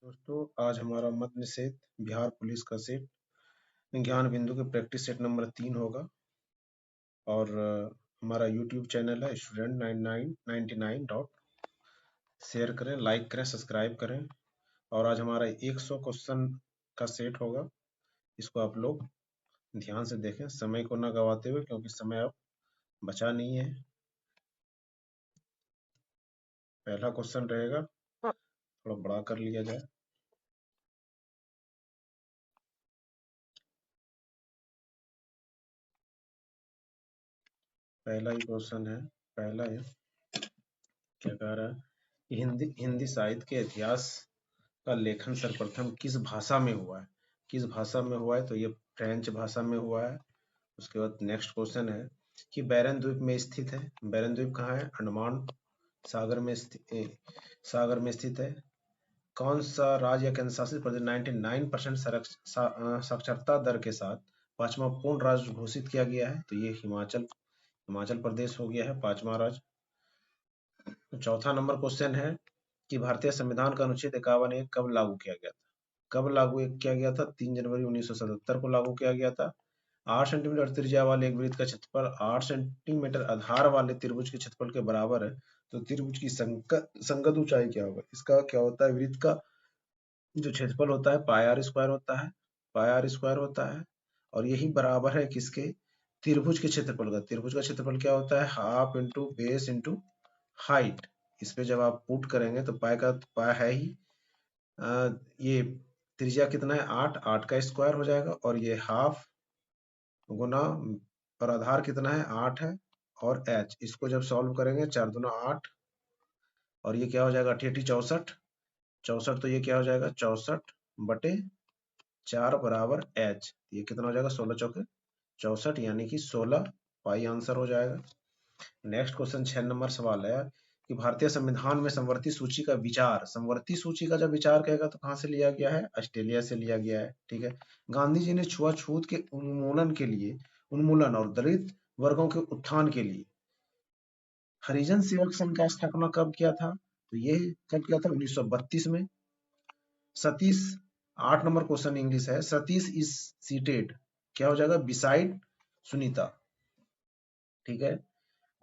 दोस्तों, आज हमारा मत निषेध बिहार पुलिस का सेट ज्ञान बिंदु के प्रैक्टिस सेट नंबर 3 होगा। और हमारा यूट्यूब चैनल है स्टूडेंट 9999 डॉट। शेयर करें, लाइक करें, सब्सक्राइब करें। और आज हमारा 100 क्वेश्चन का सेट होगा। इसको आप लोग ध्यान से देखें, समय को ना गवाते हुए, क्योंकि समय अब बचा नहीं है। पहला क्वेश्चन रहेगा, थोड़ा बड़ा कर लिया जाए। पहला ही क्वेश्चन है, पहला है, क्या कह रहा है कि हिंदी साहित्य के इतिहास का लेखन सर्वप्रथम किस भाषा में हुआ है। किस भाषा में हुआ है, तो ये फ्रेंच भाषा में हुआ है। उसके बाद नेक्स्ट क्वेश्चन है कि बैरन द्वीप में स्थित है। बैरन द्वीप कहाँ है? अंडमान सागर में स्थित है। कौन सा राज्य या केंद्र शासित प्रदेश 99% साक्षरता दर के साथ पांचवा पूर्ण राज्य घोषित किया गया है? तो ये हिमाचल प्रदेश हो गया है पांचवा राज्य। चौथा नंबर क्वेश्चन है कि भारतीय संविधान का अनुच्छेद 51 कब लागू किया गया था? कब लागू किया गया था? 3 जनवरी 1977 को लागू किया गया था। 8 सेंटीमीटर त्रिज्या वाले एक वृत्त का क्षेत्रफल 8 सेंटीमीटर आधार वाले त्रिभुज के क्षेत्रफल के बराबर है। तो त्रिभुज की संगत ऊंचाई क्या होगा? इसका क्या होता है? वृत्त का जो क्षेत्रफल होता है पाई आर स्क्वायर होता है, पाई आर स्क्वायर होता है। और यही बराबर है किसके? त्रिभुज के क्षेत्रफल का। त्रिभुज का क्षेत्रफल क्या होता है? Half into base into height. इस पे जब आप पुट करेंगे तो पाई का पाई है ही, ये त्रिज्या कितना है? 8, 8 का स्क्वायर हो जाएगा। और ये हाफ गुना, और आधार कितना है? 8 है। और h, इसको जब सॉल्व करेंगे 4 दूना 8, और ये क्या हो जाएगा? 88 64 64। तो ये क्या हो जाएगा? 64/4 बराबर h। ये कितना हो जाएगा? 16 चौके 64, यानी कि 16 पाई आंसर हो जाएगा। नेक्स्ट क्वेश्चन 6 नंबर सवाल है कि भारतीय संविधान में समवर्ती सूची का विचार, समवर्ती सूची का जब विचार कहेगा तो कहां से लिया गया है? ऑस्ट्रेलिया से लिया गया है। ठीक है। गांधी जी ने छुआछूत के उन्मूलन और दलित वर्गों के उत्थान के लिए हरिजन सेवक संघ का स्थापना कब किया था? तो ये कब किया था? 1932 में। सतीश, 8 नंबर क्वेश्चन इंग्लिश है। सतीश इज सीटेड, क्या हो जाएगा? बिसाइड सुनीता। ठीक है।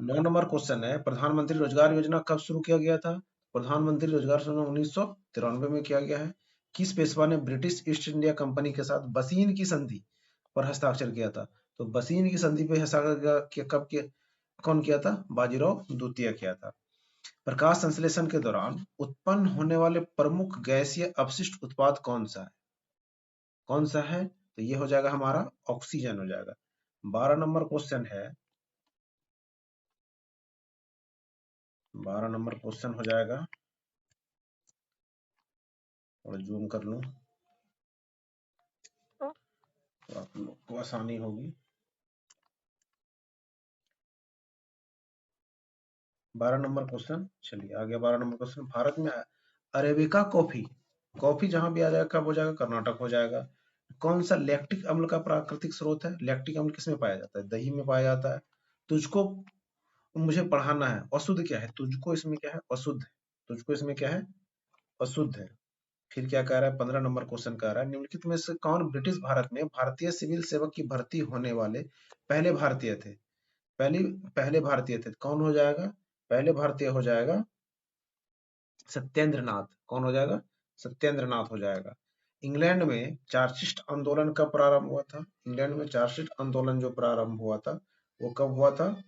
9 नंबर क्वेश्चन है, प्रधानमंत्री रोजगार योजना कब शुरू किया गया था? प्रधानमंत्री रोजगार योजना 1993 में किया गया है। किस पेशवा ने ब्रिटिश ईस्ट इंडिया कंपनी के साथ बसीन की संधि पर हस्ताक्षर किया था? तो बसीन की संधि पर हस्ताक्षर कब किया? कौन किया था? बाजीराव द्वितीय किया था। प्रकाश संश्लेषण के दौरान उत्पन्न होने वाले प्रमुख गैसीय अपशिष्ट उत्पाद कौन सा है? कौन सा है? तो ये हो जाएगा हमारा ऑक्सीजन हो जाएगा। 12 नंबर क्वेश्चन है, 12 नंबर क्वेश्चन हो जाएगा, और जूम कर लूं तो आप लोग को आसानी होगी। 12 नंबर क्वेश्चन, चलिए आगे। 12 नंबर क्वेश्चन, भारत में अरेबिका कॉफी, कॉफी जहां भी आ जाएगा कब हो जाएगा? कर्नाटक हो जाएगा। कौन सा लैक्टिक अम्ल का प्राकृतिक स्रोत है? लैक्टिक अम्ल किसमें पाया जाता है? दही में पाया जाता है। तुझको मुझे पढ़ाना है, अशुद्ध क्या है? तुझको इसमें क्या है? अशुद्ध। तुझको इसमें क्या है? अशुद्ध है। फिर क्या कह रहा है? 15 नंबर क्वेश्चन कह रहा है, निम्नलिखित में से कौन ब्रिटिश भारत में भारतीय सिविल सेवक की भर्ती होने वाले पहले भारतीय थे? पहले भारतीय थे, कौन हो जाएगा? पहले भारतीय हो जाएगा सत्येंद्रनाथ। कौन हो जाएगा? सत्येंद्रनाथ हो जाएगा। इंग्लैंड में चार्टिस्ट आंदोलन कब प्रारंभ हुआ था? इंग्लैंड में चार्टिस्ट आंदोलन जो प्रारंभ हुआ था वो कब हुआ था?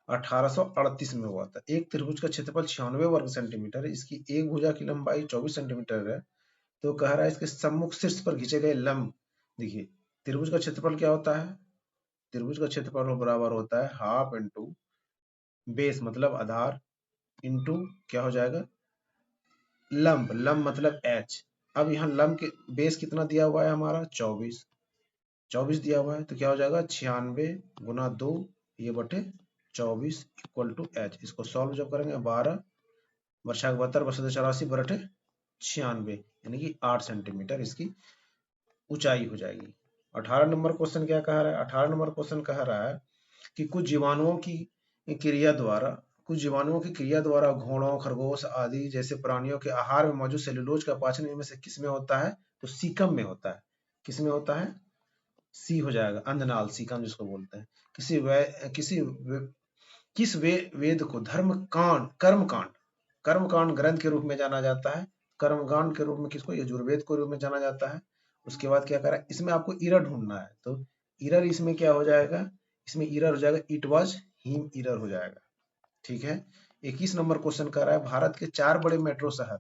1838 में हुआ था। एक त्रिभुज का क्षेत्रफल 96 वर्ग सेंटीमीटर है। इसकी एक भुजा की लंबाई 24 सेंटीमीटर है। तो कह रहा है इसके सम्मुख शीर्ष पर खींचे गए लंब, देखिए त्रिभुज का क्षेत्रफल क्या होता है? त्रिभुज का क्षेत्रफल बराबर होता है हाफ इंटू बेस मतलब आधार इंटू क्या हो जाएगा? लंब, लंब मतलब h। अब यहाँ लंब के बेस कितना दिया हुआ है हमारा? 24, 24 दिया हुआ है। तो क्या हो जाएगा? 96 गुना 2 ये बटे 24 इक्वल टू h। इसको सॉल्व जब करेंगे 12 वर्षा 72 वर्षा 84 बटे 96, यानी कि 8 सेंटीमीटर इसकी ऊंचाई हो जाएगी। 18 नंबर क्वेश्चन क्या कह रहा है? 18 नंबर क्वेश्चन कह रहा है कि कुछ जीवाणुओं की क्रिया द्वारा कुछ जीवाणुओं की क्रिया द्वारा घोड़ों, खरगोश आदि जैसे प्राणियों के आहार में मौजूद सेल्यूलोज का पाचन इनमें से किस में होता है? तो सीकम में होता है। किस में होता है? सी हो जाएगा, अंधनाल सीकम जिसको बोलते हैं। किस वेद को कर्म कांड ग्रंथ के रूप में जाना जाता है? कर्मकांड के रूप में किसको? यजुर्वेद के रूप में जाना जाता है। उसके बाद क्या करा, इसमें आपको ईरर ढूंढना है, तो ईरर इसमें क्या हो जाएगा? इसमें ईरर हो जाएगा, इट वॉज हिम ईरर हो जाएगा। ठीक है। 21 नंबर क्वेश्चन कर रहा है, भारत के 4 बड़े मेट्रो शहर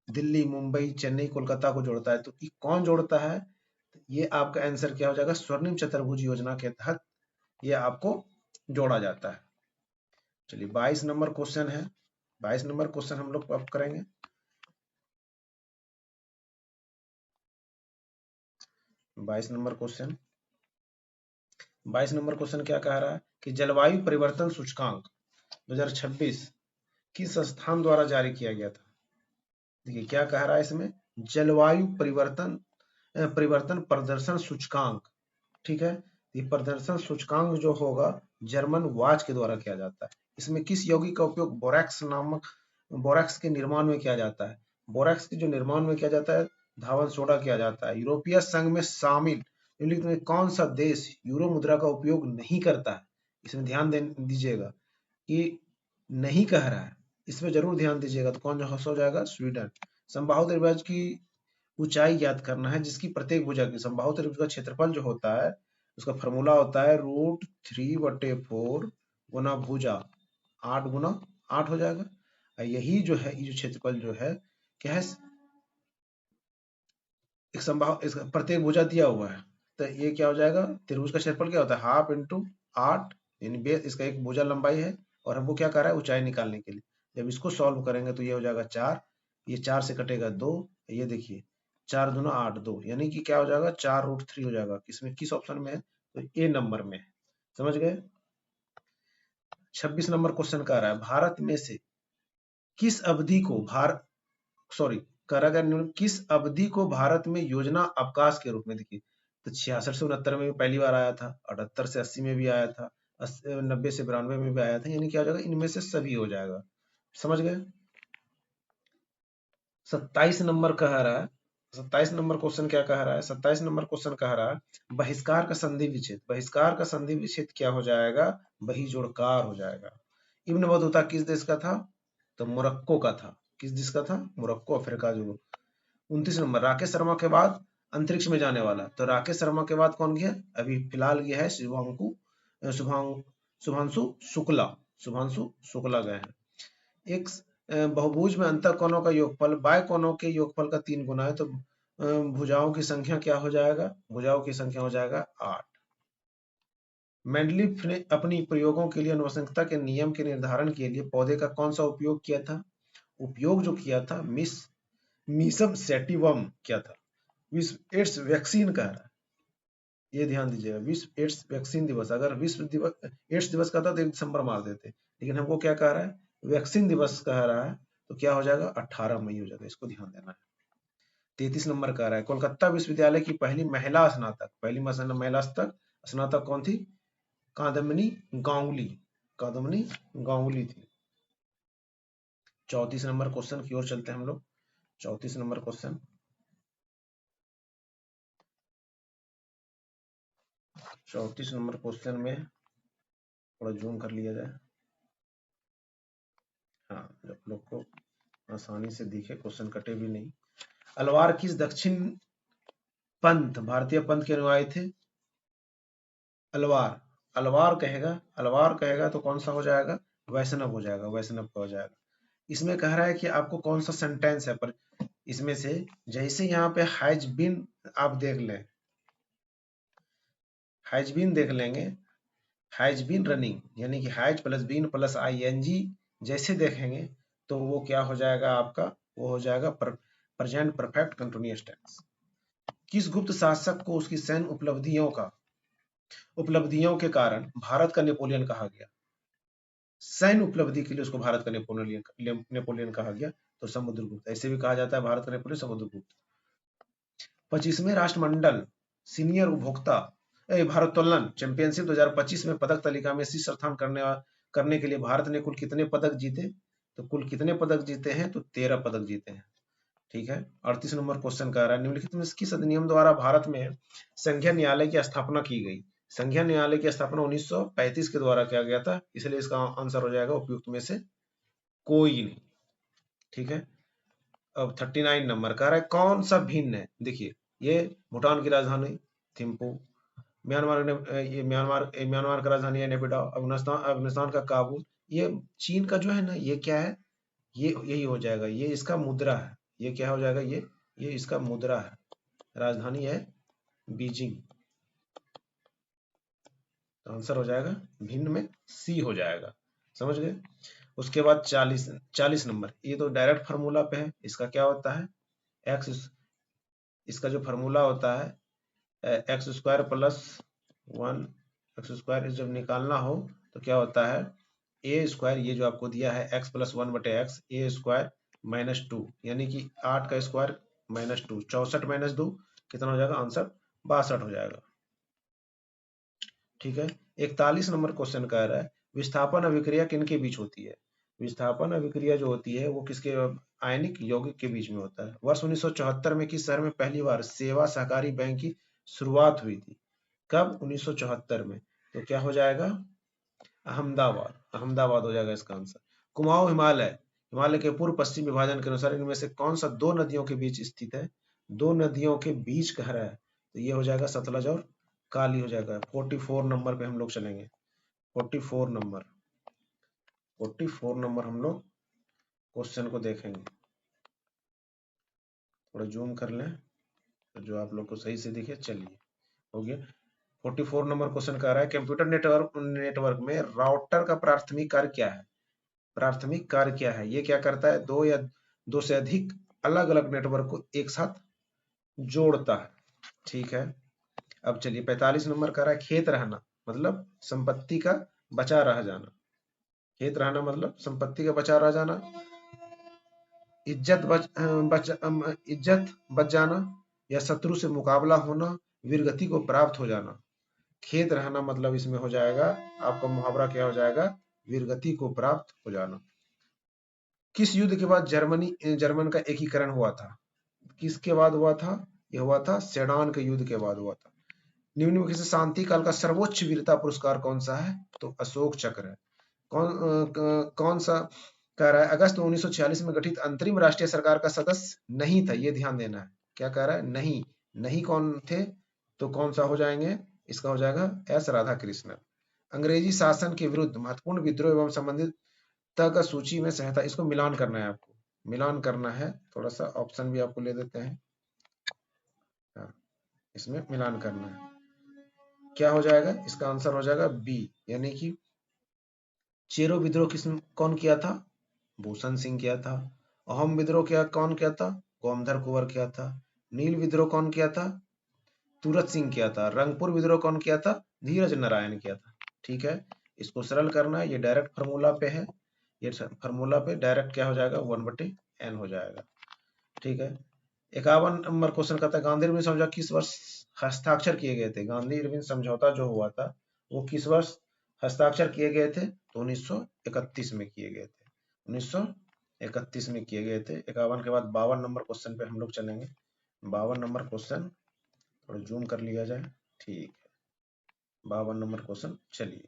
दिल्ली, मुंबई, चेन्नई, कोलकाता को जोड़ता है, तो ये कौन जोड़ता है? ये आपका आंसर क्या हो जाएगा? स्वर्णिम चतुर्भुज योजना के तहत ये आपको जोड़ा जाता है। चलिए 22 नंबर क्वेश्चन है। 22 नंबर क्वेश्चन हम लोग अब करेंगे। 22 नंबर क्वेश्चन 22 नंबर क्वेश्चन क्या कह रहा है कि जलवायु परिवर्तन सूचकांक 2026 किस संस्थान द्वारा जारी किया गया था? देखिए क्या कह रहा है इसमें, जलवायु परिवर्तन प्रदर्शन सूचकांक। ठीक है। ये प्रदर्शन सूचकांक जो होगा जर्मन वाच के द्वारा किया जाता है। इसमें किस यौगिक का उपयोग बोरैक्स के निर्माण में किया जाता है? बोरैक्स के जो निर्माण में किया जाता है, धावन सोडा किया जाता है। यूरोपीय संघ में शामिल निम्नलिखित में कौन सा देश यूरो मुद्रा का उपयोग नहीं करता है? इसमें ध्यान दीजिएगा कि नहीं कह रहा है, इसमें जरूर ध्यान दीजिएगा। तो कौन हो जाएगा? स्वीडन। समबाहु त्रिभुज की ऊंचाई ज्ञात करना है जिसकी प्रत्येक भुजा की समबाहु त्रिभुज का क्षेत्रफल जो होता है उसका फॉर्मूला होता है √3/4 गुना भुजा 8 गुना 8 हो जाएगा। और यही जो है, ये जो क्षेत्रफल जो है क्या है, एक समबाहु इसका प्रत्येक भुजा दिया हुआ है, तो ये क्या हो जाएगा? त्रिभुज का क्षेत्रफल क्या होता है? हाफ इंटू 8, यानी बेस इसका एक भुजा लंबाई है, और हमको क्या कर रहा है? ऊंचाई निकालने के लिए। जब इसको सॉल्व करेंगे तो ये हो जाएगा 4, ये 4 से कटेगा 2, ये देखिए 4 दूना 8 2, यानी कि क्या हो जाएगा? 4√3 हो जाएगा। किसमें, किस ऑप्शन में है? तो ए नंबर में है। समझ गए। 26 नंबर क्वेश्चन कह रहा है, भारत में से किस अवधि को सॉरी कारागार नियम किस अवधि को भारत में योजना अवकाश के रूप में? देखिए, तो 66 से 69 में भी पहली बार आया था, 78 से 80 में भी आया था, 90 से 92 में भी आया था, यानी क्या हो जाएगा? इनमें से सभी हो जाएगा। समझ गए। 27 नंबर कह रहा है, 27 नंबर क्वेश्चन क्या कह रहा है? 27 नंबर क्वेश्चन कह रहा है, बहिष्कार का संधि विच्छेद। बहिष्कार का संधि विच्छेद क्या हो जाएगा? बही जोड़कार हो जाएगा। इब्न बतूता किस देश का था? तो मोरक्को का था। किस देश का था? मोरक्को, अफ्रीका जो। 29 नंबर, राकेश शर्मा के बाद अंतरिक्ष में जाने वाला, तो राकेश शर्मा के बाद कौन गया? अभी फिलहाल गया है शुभांशु शुक्ला। शुभांशु शुक्ला गए हैं। एक बहुभुज में अंतः कोणों का योगफल बाह्य कोणों के योगफल का 3 गुना है, तो भुजाओं की संख्या क्या हो जाएगा? भुजाओं की संख्या हो जाएगा 8। मेंडलीफ ने अपनी प्रयोगों के लिए अनुवंशिकता के नियम के निर्धारण के लिए पौधे का कौन सा उपयोग किया था? उपयोग जो किया था मीसम सेटिवम किया था। विश्व एड्स वैक्सीन कह रहा है, ये ध्यान दीजिएगा। विश्व एड्स वैक्सीन दिवस, अगर विश्व दिवस एड्स दिवस का था तो 1 दिसंबर मार देते, लेकिन हमको क्या कह रहा है? वैक्सीन दिवस कह रहा है, तो क्या हो जाएगा? 18 मई हो जाएगा। इसको ध्यान देना है। 33 नंबर कह रहा है, कोलकाता विश्वविद्यालय की पहली महिला स्नातक कौन थी? कादम्बिनी गांगुली। कादम्बिनी गांगुली थी। 34 नंबर क्वेश्चन की ओर चलते हैं हम लोग। 34 नंबर क्वेश्चन, 34 नंबर क्वेश्चन में थोड़ा जूम कर लिया जाए, हाँ, जब लोग को आसानी से दिखे, क्वेश्चन कटे भी नहीं। अलवार किस दक्षिण पंथ भारतीय पंथ के अनुयायी थे? अलवार अलवार कहेगा तो कौन सा हो जाएगा? वैष्णव हो जाएगा, वैष्णव का हो जाएगा। इसमें कह रहा है कि आपको कौन सा सेंटेंस है, पर इसमें से जैसे यहाँ पे हैज बीन आप देख लें, हैज बीन देख लेंगे, हैज बीन रनिंग, यानी कि has plus been plus I N G जैसे देखेंगे तो वो क्या हो जाएगा आपका? वो हो जाएगा प्रेजेंट परफेक्ट कंटिन्यूअस टेंस। किस गुप्त शासक को उसकी सैन्य उपलब्धियों के कारण भारत का नेपोलियन कहा गया? सैन्य उपलब्धि के लिए उसको भारत का नेपोलियन कहा गया, तो समुद्रगुप्त। ऐसे भी कहा जाता है भारत का नेपोलियन समुद्रगुप्त। 25वें राष्ट्रमंडल सीनियर उपभोक्ता भारोत्तोलन चैंपियनशिप 2025 में पदक तालिका में शीर्ष स्थान करने के लिए भारत ने कुल कितने पदक जीते? तो कुल कितने पदक जीते हैं? तो 13 पदक जीते हैं। ठीक है। 38 नंबर क्वेश्चन कह रहा है निम्नलिखित में किस अधिनियम द्वारा भारत में संघीय न्यायालय की स्थापना की गई? संघीय न्यायालय की स्थापना 1935 के द्वारा किया गया था, इसलिए इसका आंसर हो जाएगा उपयुक्त में से कोई नहीं। ठीक है। अब 39 नंबर कह रहा है कौन सा भिन्न है? देखिए, ये भूटान की राजधानी थिम्पू, म्यांमार का राजधानी है नेपिडा, अफगानिस्तान का काबुल। ये चीन का जो है ना, ये क्या है? ये यही हो जाएगा, ये इसका मुद्रा है। ये क्या हो जाएगा? ये इसका मुद्रा है। राजधानी है बीजिंग। तो आंसर हो जाएगा भिन्न में सी हो जाएगा। समझ गए? उसके बाद 40 नंबर, ये तो डायरेक्ट फार्मूला पे है। इसका क्या होता है? एक्स, इसका जो फार्मूला होता है x square plus 1, x square जब निकालना हो तो क्या होता है? ए स्क्वायर, ये जो आपको दिया है एक्स प्लस 1 बटे एक्स, ए स्क्वायर माइनस 2, यानी कि 8 का स्क्वायर माइनस 2, 64 माइनस 2 कितना हो जाएगा? आंसर 62 हो जाएगा। ठीक है। 41 नंबर क्वेश्चन कह रहा है विस्थापन अभिक्रिया किनके बीच होती है? विस्थापन अभिक्रिया जो होती है वो किसके, आयनिक यौगिक के बीच में होता है। वर्ष 1974 में किस शहर में पहली बार सेवा सहकारी बैंक की शुरुआत हुई थी? कब? 1974 में। तो क्या हो जाएगा? अहमदाबाद। अहमदाबाद हो जाएगा इसका आंसर। कुमाऊं हिमालय, हिमालय के पूर्व पश्चिम विभाजन के अनुसार इनमें से कौन सा दो नदियों के बीच स्थित है? दो नदियों के बीच कह रहा है, तो ये हो जाएगा सतलज और काली हो जाएगा। 44 नंबर पे हम लोग चलेंगे। 44 नंबर, 44 नंबर हम लोग क्वेश्चन को देखेंगे। थोड़ा जूम कर लें तो जो आप लोग को सही से दिखे। चलिए, हो गया। 44 नंबर क्वेश्चन कह रहा है कंप्यूटर नेटवर्क में राउटर का प्राथमिक कार्य क्या है? प्राथमिक कार्य क्या है? ये क्या करता है? दो या दो से अधिक अलग अलग नेटवर्क को एक साथ जोड़ता है। ठीक है। अब चलिए 45 नंबर कह रहा है खेत रहना मतलब संपत्ति का बचा रह जाना। खेत रहना मतलब संपत्ति का बचा रह जाना। इज्जत बच जाना या शत्रु से मुकाबला होना, वीरगति को प्राप्त हो जाना। खेत रहना मतलब इसमें हो जाएगा आपका मुहावरा क्या हो जाएगा? वीरगति को प्राप्त हो जाना। किस युद्ध के बाद जर्मन का एकीकरण हुआ था? किसके बाद हुआ था? यह हुआ था सेडान के युद्ध के बाद हुआ था। निम्न में से शांति काल का सर्वोच्च वीरता पुरस्कार कौन सा है? तो अशोक चक्र है। कौन सा कह रहा है अगस्त 1946 में गठित अंतरिम राष्ट्रीय सरकार का सदस्य नहीं था? ये ध्यान देना है। क्या कह रहा है? नहीं। नहीं कौन थे? तो कौन सा हो जाएंगे? इसका हो जाएगा एस राधा कृष्णन। अंग्रेजी शासन के विरुद्ध महत्वपूर्ण विद्रोह एवं संबंधित तक सूची में सहायता, इसको मिलान करना है आपको, मिलान करना है। थोड़ा सा ऑप्शन भी आपको ले देते हैं। हाँ, इसमें मिलान करना है। क्या हो जाएगा? इसका आंसर हो जाएगा बी, यानी कि चेरो विद्रोह कौन किया था? भूषण सिंह किया था। अहोम विद्रोह कौन किया था? गोमधर कुंवर किया था। नील विद्रोह कौन किया था? तुरत सिंह किया था। रंगपुर विद्रोह कौन किया था? धीरज नारायण किया था। ठीक है। इसको सरल करना है, ये डायरेक्ट फार्मूला पे है। ये फार्मूला पे डायरेक्ट क्या हो जाएगा? 1/n हो जाएगा। ठीक है। 51 नंबर क्वेश्चन कहता है गांधी इरविन समझौता किस वर्ष हस्ताक्षर किए गए थे? गांधी इरविन समझौता जो हुआ था वो किस वर्ष हस्ताक्षर किए गए थे? तो 1931 में किए गए थे। 1931 में किए गए थे। 51 के बाद 52 नंबर क्वेश्चन पे हम लोग चलेंगे। 52 नंबर क्वेश्चन थोड़ा जूम कर लिया जाए। ठीक है। 52 नंबर क्वेश्चन, चलिए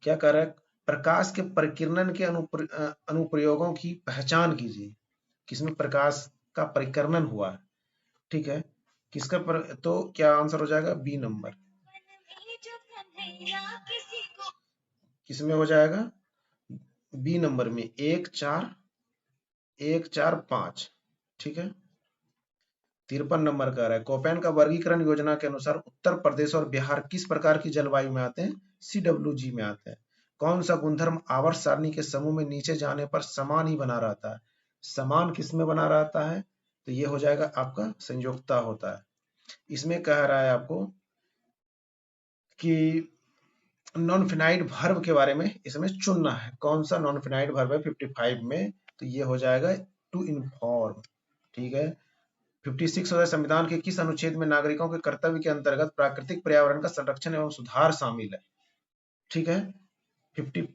क्या कह रहा है? प्रकाश के परिकिरणन के अनुप्रयोगों की पहचान कीजिए। किसमें प्रकाश का परिकर्णन हुआ है? ठीक है। किसका तो क्या आंसर हो जाएगा? B number. किसमें हो जाएगा? बी नंबर में 1 4 1 4 5। ठीक है। 53 नंबर कह रहा है कोपेन का वर्गीकरण योजना के अनुसार उत्तर प्रदेश और बिहार किस प्रकार की जलवायु में आते हैं? CWG में आते हैं। कौन सा गुणधर्म आवर्त सारणी के समूह में नीचे जाने पर समान ही बना रहता है? समान किसमें बना रहता है? तो ये हो जाएगा आपका संयोजकता होता है। इसमें कह रहा है आपको कि नॉन फिनाइट वर्ब के बारे में इसमें चुनना है। कौन सा नॉन फिनाइट वर्ब है 55 में? तो ये हो जाएगा टू इन्फॉर्म। ठीक है। 56 संविधान के किस अनुच्छेद में नागरिकों के कर्तव्य के अंतर्गत प्राकृतिक पर्यावरण का संरक्षण एवं सुधार शामिल है? ठीक है। 50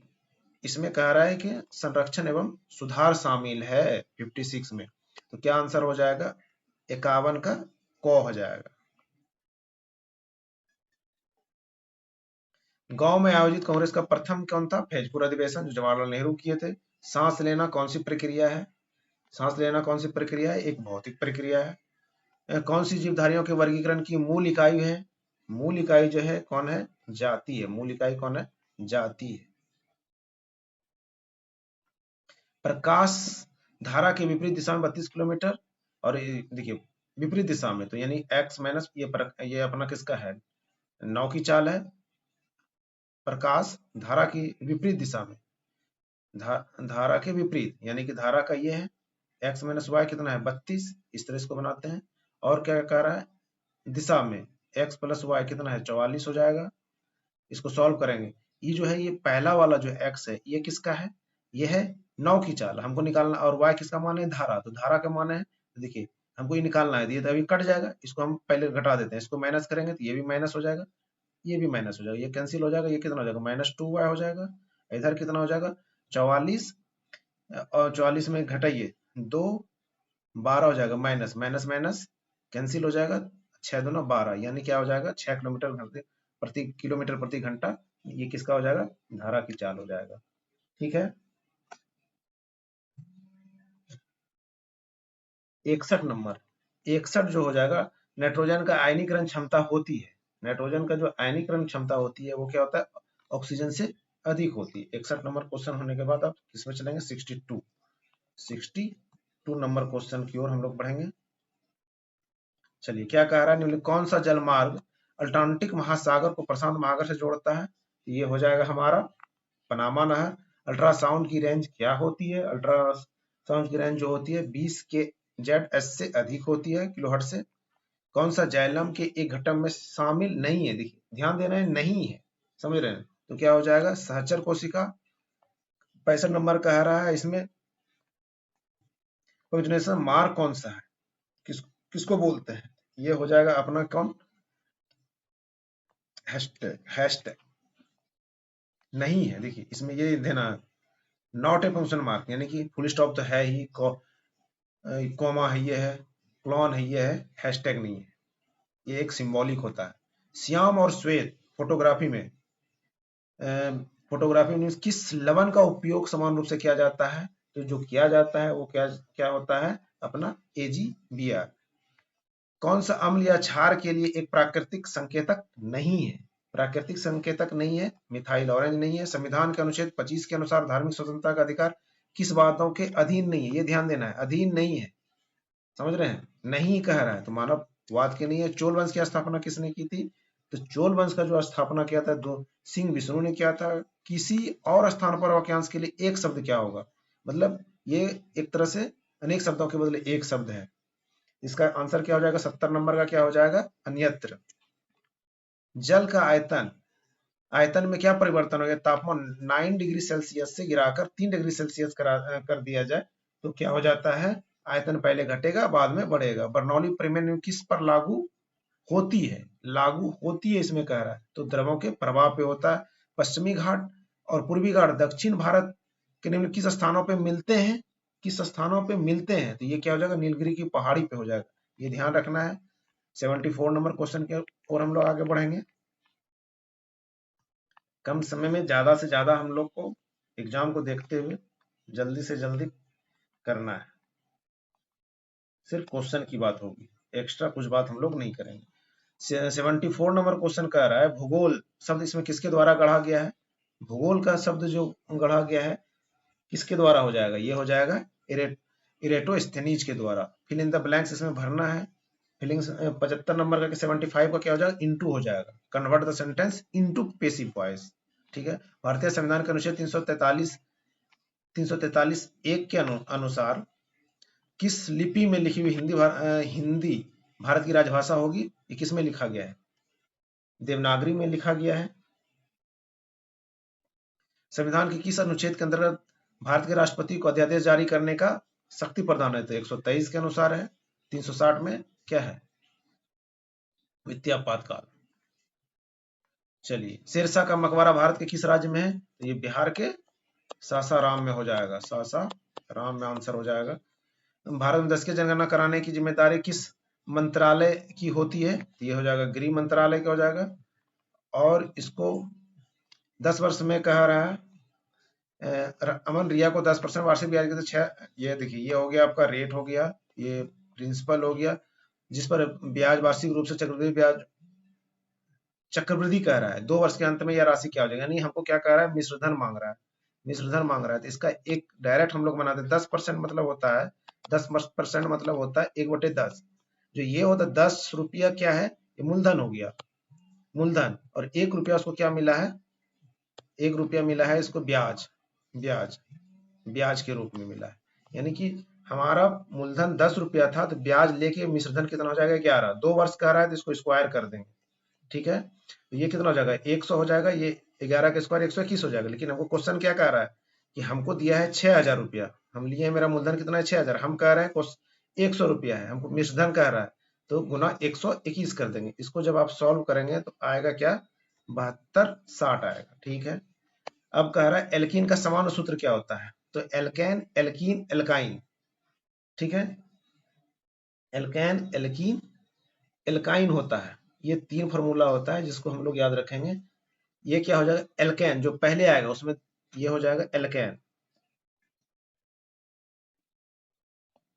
इसमें कह रहा है कि संरक्षण एवं सुधार शामिल है 56 में। तो क्या आंसर हो जाएगा? 51 का क हो जाएगा। गांव में आयोजित कांग्रेस का प्रथम कौन था? फैजपुर अधिवेशन, जो जवाहरलाल नेहरू किए थे। सांस लेना कौन सी प्रक्रिया है? सांस लेना कौन सी प्रक्रिया है? एक भौतिक प्रक्रिया है। कौन सी जीवधारियों के वर्गीकरण की मूल इकाई है? मूल इकाई जो है कौन है? जाति है। मूल इकाई कौन है? जाति है। प्रकाश धारा के विपरीत दिशा में 32 किलोमीटर, और देखिए विपरीत दिशा में तो यानी x माइनस ये अपना किसका है? नौ की चाल है। प्रकाश धारा की विपरीत दिशा में, धारा के विपरीत यानी कि धारा का ये है x माइनस वाई कितना है? 32। इस तरह इसको बनाते हैं। और क्या कह रहा है? दिशा में x प्लस वाई कितना है? 44 हो जाएगा। इसको सॉल्व करेंगे। ये जो है, ये पहला वाला जो x है, ये किसका है? ये है 9 की चाल हमको निकालना, और y किसका मान है? धारा। तो धारा का मान है, देखिए हमको ये निकालना है। ये तो अभी कट जाएगा, इसको हम पहले घटा देते हैं। इसको माइनस करेंगे तो ये भी माइनस हो जाएगा, ये भी माइनस हो जाएगा, ये कैंसिल हो जाएगा। ये कितना हो जाएगा? -2y हो जाएगा। इधर कितना हो जाएगा? 44, और 44 में घटाइए 2, 12 हो जाएगा। माइनस माइनस माइनस कैंसिल हो जाएगा। 6 दूना 12, यानी क्या हो जाएगा? 6 किलोमीटर प्रति घंटा। ये किसका हो जाएगा? धारा की चाल हो जाएगा। ठीक है। 61 नंबर, 61 जो हो जाएगा, नाइट्रोजन का आयनीकरण क्षमता होती है। नाइट्रोजन का जो आयनीकरण क्षमता होती है वो क्या होता है? ऑक्सीजन से अधिक होती है। 61 नंबर क्वेश्चन होने के बाद आप किसमें चलेंगे? 62 नंबर क्वेश्चन की ओर हम लोग बढ़ेंगे। चलिए, क्या कह रहा है? निम्नलिखित कौन सा जल मार्ग अटलांटिक महासागर को प्रशांत महासागर से जोड़ता है? ये हो जाएगा हमारा पनामा नहर। अल्ट्रासाउंड की रेंज क्या होती है? अल्ट्रासाउंड की रेंज जो होती है 20 के ZS से अधिक होती है, किलोहर्ट्ज से। कौन सा जाइलम के एक घटक में शामिल नहीं है? देखिए ध्यान देना है, नहीं है, समझ रहे हैं? तो क्या हो जाएगा? सहचर कोशिका। 65 नंबर कह रहा है इसमें पोलिनेशन मार्ग कौन सा है? किसको बोलते हैं? ये हो जाएगा अपना कौन? हैशटैग नहीं है। देखिए इसमें ये देना, नॉट ए फंक्शन मार्क, यानी कि फुल स्टॉप तो है ही, कॉमा है, ये है, क्लॉन है, ये है, हैशटैग नहीं है। ये एक सिंबॉलिक होता है। श्याम और श्वेत फोटोग्राफी में, फोटोग्राफी में किस लवण का उपयोग समान रूप से किया जाता है? तो जो किया जाता है वो क्या क्या होता है? अपना AgBr। कौन सा अम्ल या क्षार के लिए एक प्राकृतिक संकेतक नहीं है? प्राकृतिक संकेतक नहीं है, मिथाइल ऑरेंज नहीं है। संविधान के अनुच्छेद 25 के अनुसार धार्मिक स्वतंत्रता का अधिकार किस बातों के अधीन नहीं है? ये ध्यान देना है, अधीन नहीं है, समझ रहे हैं? नहीं कह रहा है तो मानववाद के नहीं है। चोल वंश की स्थापना किसने की थी? तो चोल वंश का जो स्थापना किया था दो सिंह विष्णु ने किया था। किसी और स्थान पर वाक्यांश के लिए एक शब्द क्या होगा? मतलब ये एक तरह से अनेक शब्दों के बदले एक शब्द है। इसका आंसर क्या हो जाएगा? 70 नंबर का क्या हो जाएगा? अन्यत्र। जल का आयतन, आयतन में क्या परिवर्तन हो गया? तापमान 9 डिग्री सेल्सियस से गिराकर 3 डिग्री सेल्सियस कर दिया जाए तो क्या हो जाता है? आयतन पहले घटेगा बाद में बढ़ेगा। बर्नौली प्रमेय किस पर लागू होती है? लागू होती है इसमें कह रहा है, तो द्रवों के प्रभाव पे होता है। पश्चिमी घाट और पूर्वी घाट दक्षिण भारत के निम्न किस स्थानों पे मिलते हैं? किस स्थानों पे मिलते हैं? तो ये क्या हो जाएगा? नीलगिरी की पहाड़ी पे हो जाएगा। ये ध्यान रखना है। 74 नंबर क्वेश्चन के और हम लोग आगे बढ़ेंगे। कम समय में ज्यादा से ज्यादा हम लोग को एग्जाम को देखते हुए जल्दी से जल्दी करना है। सिर्फ क्वेश्चन की बात होगी, एक्स्ट्रा कुछ बात हम लोग नहीं करेंगे। 74 नंबर क्वेश्चन कह रहा है भूगोल शब्द इसमें किसके द्वारा गढ़ा गया है? भूगोल का शब्द जो गढ़ा गया है किसके द्वारा हो जाएगा? ये हो जाएगा इरेटोस्थेनीज के द्वारा। फिल इन द ब्लैंक्स इसमें भरना है। फिलिंग्स 75 नंबर का 75 का क्या हो जाएगा? इनटू हो जाएगा। Convert the sentence into passive voice. ठीक है। भारतीय संविधान के अनुच्छेद 343 1 के अनुसार किस लिपि में लिखी हुई हिंदी भारत की राजभाषा होगी? ये किस में लिखा गया है? देवनागरी में लिखा गया है। संविधान के किस अनुच्छेद के अंतर्गत भारत के राष्ट्रपति को अध्यादेश जारी करने का शक्ति प्रदान है? तो 123 के अनुसार है। 360 में क्या है? वित्तीय आपातकाल। चलिए, शेरशाह का मकबरा भारत के किस राज्य में है? तो ये बिहार के सासाराम में हो जाएगा, सासाराम में आंसर हो जाएगा। भारत में 10 की जनगणना कराने की जिम्मेदारी किस मंत्रालय की होती है? तो ये हो जाएगा गृह मंत्रालय का हो जाएगा। और इसको 10 वर्ष में कह रहा है अमन रिया को 10% वार्षिक ब्याज के छह, ये देखिए ये हो गया आपका रेट हो गया, ये प्रिंसिपल हो गया, जिस पर ब्याज वार्षिक रूप से चक्रवृद्धि ब्याज चक्रवृद्धि कह रहा है। 2 वर्ष के अंत में यह राशि क्या हो जाएगा, यानी हमको क्या कह रहा है, मिश्रधन मांग रहा है, मिश्रधन मांग रहा है। तो इसका एक डायरेक्ट हम लोग बनाते हैं, 10% मतलब होता है 10% मतलब होता है 1/10। जो ये होता है 10 रुपया क्या है, ये मूलधन हो गया, मूलधन। और 1 रुपया उसको क्या मिला है, 1 रुपया मिला है इसको ब्याज, ब्याज ब्याज के रूप में मिला है। यानी कि हमारा मूलधन 10 रुपया था, तो ब्याज लेके मिश्रधन कितना हो जाएगा 11। 2 वर्ष का रहा है तो इसको स्क्वायर कर देंगे, ठीक है। तो ये कितना हो जाएगा 100 हो जाएगा, ये 11 का स्क्वायर 121 हो जाएगा। लेकिन हमको क्वेश्चन क्या कह रहा है कि हमको दिया है 6000 रुपया, हम लिए मेरा मूलधन कितना है 6000, हम कह रहे हैं 100 रुपया है, हमको मिश्रधन कह रहा है, तो गुना 121 कर देंगे। इसको जब आप सॉल्व करेंगे तो आएगा क्या 7260 आएगा, ठीक है। अब कह रहा है एल्कीन का समान सूत्र क्या होता है, तो एल्केन एल्कीन एल्काइन, ठीक है। एल्केन एल्कीन एल्काइन होता है, ये 3 फॉर्मूला होता है जिसको हम लोग याद रखेंगे। ये क्या हो जाएगा एल्केन, जो पहले आएगा उसमें ये हो जाएगा एल्केन,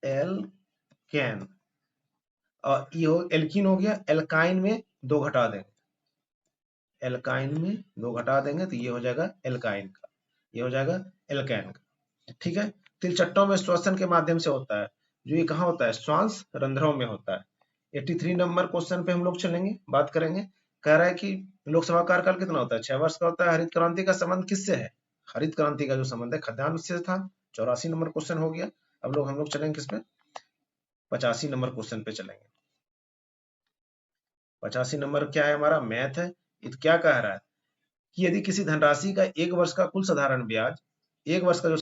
एल्केन। और ये हो एल्कीन हो गया, एल्काइन में 2 घटा देंगे, एल्काइन में 2 घटा देंगे तो ये हो जाएगा एल्काइन का, ये हो जाएगा एल्केन का, ठीक है। तिलचट्टों में श्वसन के माध्यम से होता है, जो ये कहाँ होता है, श्वास रंध्रों में होता है। 83 नंबर क्वेश्चन पे हम लोग चलेंगे, बात करेंगे। कह रहा है कि लोकसभा कार्यकाल कितना होता है, 6 वर्ष का होता है। हरित क्रांति का संबंध किससे है, हरित क्रांति का जो संबंध है खाद्यान्न से था। 84 नंबर क्वेश्चन हो गया। अब लोग हम लोग चलेंगे किस पे, 85 नंबर क्वेश्चन पे चलेंगे। 85 नंबर क्या है हमारा, मैथ है। ये क्या कह रहा है कि यदि किसी धनराशि का 1 वर्ष का कुल साधारण ब्याज, 1 वर्ष का जो